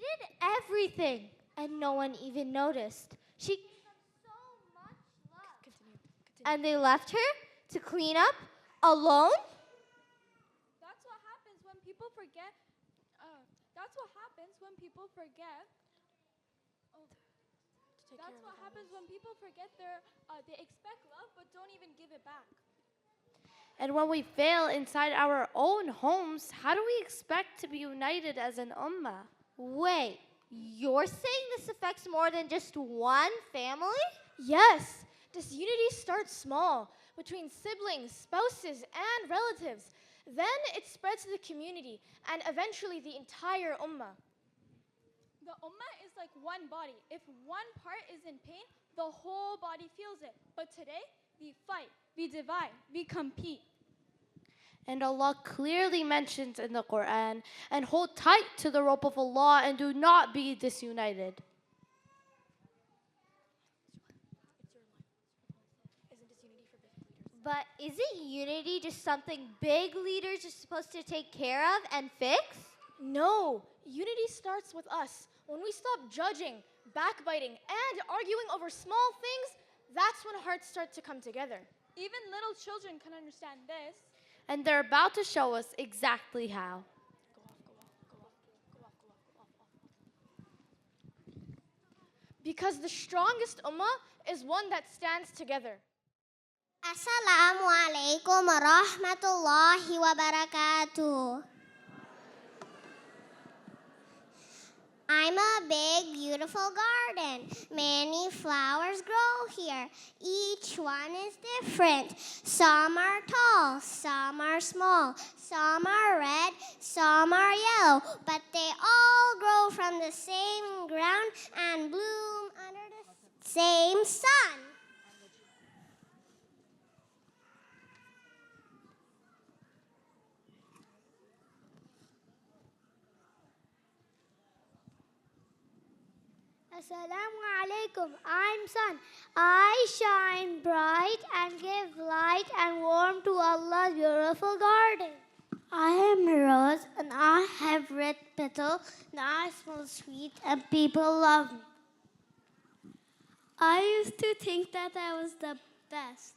did everything, and no one even noticed. She gave them so much love. Continue. And they left her to clean up alone? That's what happens when people forget. That's what happens when people forget. That's what happens when people forget they expect love but don't even give it back. And when we fail inside our own homes, how do we expect to be united as an ummah? Wait, you're saying this affects more than just one family? Yes, this unity starts small, between siblings, spouses, and relatives. Then it spreads to the community, and eventually the entire ummah. The ummah is like one body. If one part is in pain, the whole body feels it. But today, we fight, we divide, we compete. And Allah clearly mentions in the Quran, and hold tight to the rope of Allah and do not be disunited. But isn't unity just something big leaders are supposed to take care of and fix? No, unity starts with us. When we stop judging, backbiting, and arguing over small things, that's when hearts start to come together. Even little children can understand this. And they're about to show us exactly how. Because the strongest ummah is one that stands together. Assalamu alaikum wa rahmatullahi wa barakatuh. I'm a big, beautiful garden. Many flowers grow here. Each one is different. Some are tall, some are small, some are red, some are yellow. But they all grow from the same ground and bloom under the same sun. Assalamu alaikum. I'm sun. I shine bright and give light and warmth to Allah's beautiful garden. I am a rose and I have red petals and I smell sweet and people love me. I used to think that I was the best.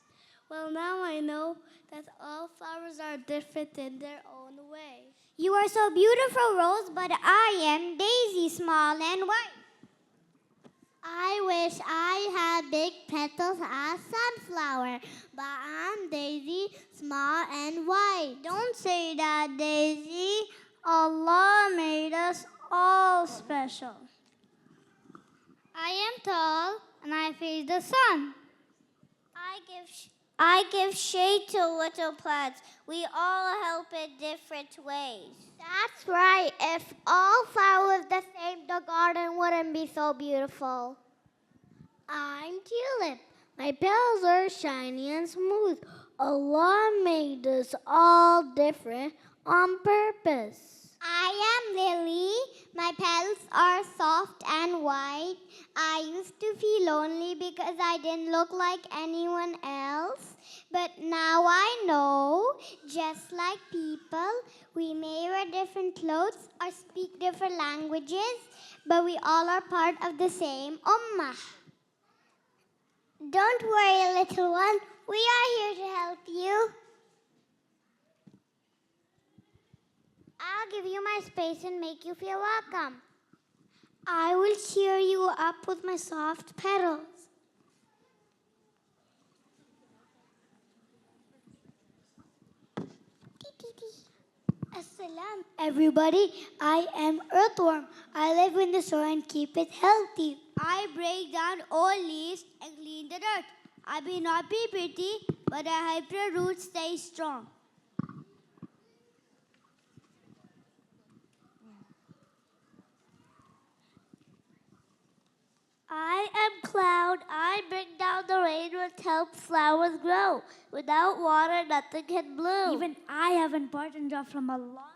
Well, now I know that all flowers are different in their own way. You are so beautiful, Rose, but I am Daisy, small and white. I wish I had big petals as sunflower, but I'm Daisy, small and white. Don't say that, Daisy. Allah made us all special. I am tall and I face the sun. I give shade to little plants. We all help in different ways. That's right. If all flowers the same, the garden wouldn't be so beautiful. I'm tulip. My petals are shiny and smooth. Allah made us all different on purpose. I am lily. My petals are soft and white. I used to feel lonely because I didn't look like anyone else. But now I know, just like people, we may wear different clothes or speak different languages, but we all are part of the same ummah. Don't worry, little one. We are here to help you. I'll give you my space and make you feel welcome. I will cheer you up with my soft petals. Assalam, everybody. I am earthworm. I live in the soil and keep it healthy. I break down old leaves and clean the dirt. I may not be pretty, but I help the roots stay strong. I am cloud. I bring down the rain which helps flowers grow. Without water, nothing can bloom. Even I have an important job from Allah.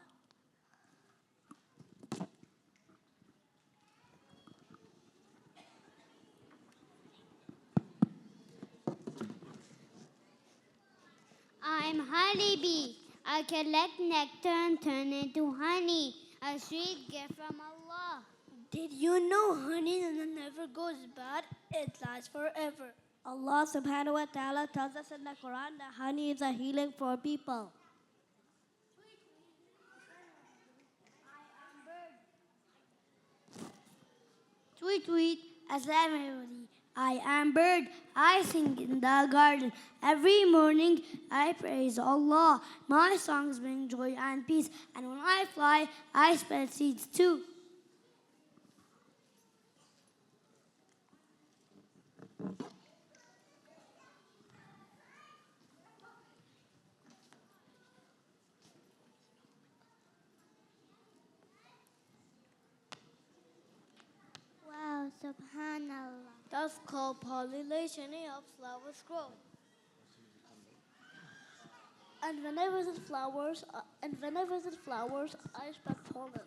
I'm honeybee. I collect nectar and turn it into honey, a sweet gift from Allah. Did you know honey never goes bad? It lasts forever. Allah subhanahu wa ta'ala tells us in the Quran that honey is a healing for people. Tweet, tweet, Assalamu everybody. I am bird. I sing in the garden. Every morning I praise Allah. My songs bring joy and peace. And when I fly, I spread seeds too. Wow, subhanallah. That's called pollination. It helps flowers grow. And when I visit flowers, I spread pollen.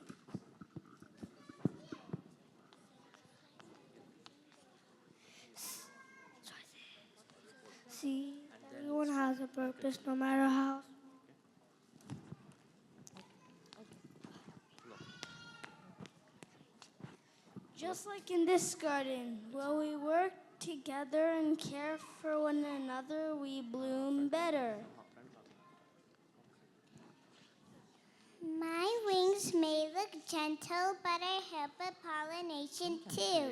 See, everyone has a purpose, no matter how. Just like in this garden, where we work together and care for one another, we bloom better. My wings may look gentle, but I help with pollination too.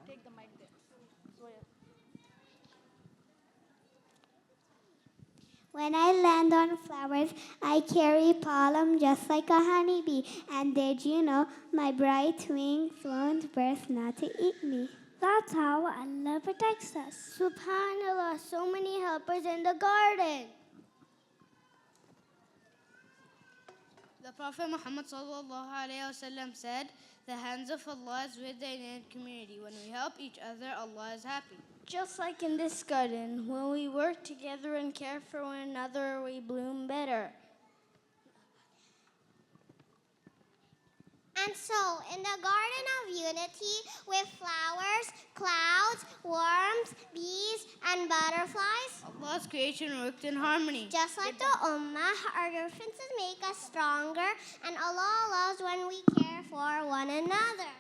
Take the mic there. When I land on flowers, I carry pollen just like a honeybee. And did you know my bright wings warned birds not to eat me? That's how Allah protects us. SubhanAllah, so many helpers in the garden. The Prophet Muhammad ﷺ said, "The hands of Allah is with the Indian community. When we help each other, Allah is happy." Just like in this garden, when we work together and care for one another, we bloom better. And so, in the Garden of Unity, with flowers, clouds, worms, bees, and butterflies, Allah's creation worked in harmony. just like the Ummah, our differences make us stronger, and Allah loves when we care for one another.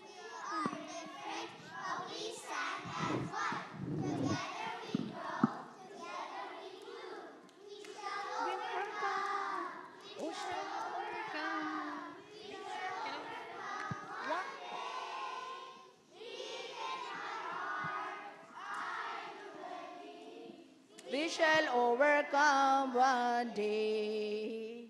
We are different, but we stand as one. Together we grow, together we bloom. We shall overcome. We shall overcome. We shall overcome. One day, deep in my heart, I do believe. We shall overcome one day.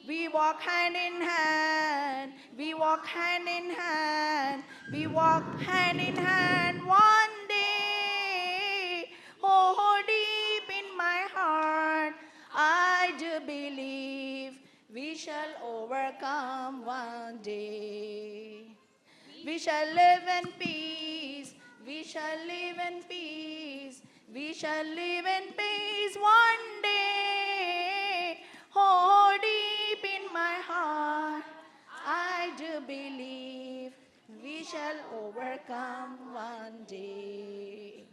We walk hand in hand. We walk hand in hand. We walk hand in hand one day. Oh, deep in my heart, I do believe we shall overcome one day. We shall live in peace. We shall live in peace. We shall live in peace one day. Oh, deep in my heart, I do believe we shall overcome one day.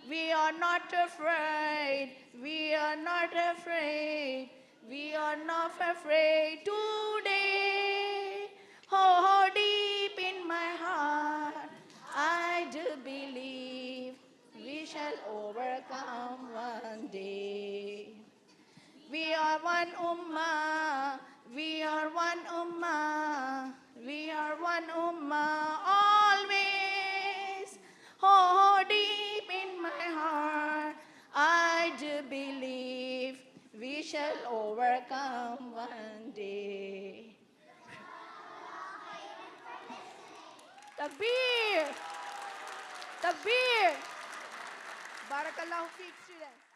We are not afraid. We are not afraid. We are not afraid today. Oh, deep in my heart, I do believe we shall overcome one day. We are one Ummah. We are one Ummah. We are one Ummah always. Oh, deep in my heart, I do believe we shall overcome one day. Takbir! Takbir! Barakallahu feek, students.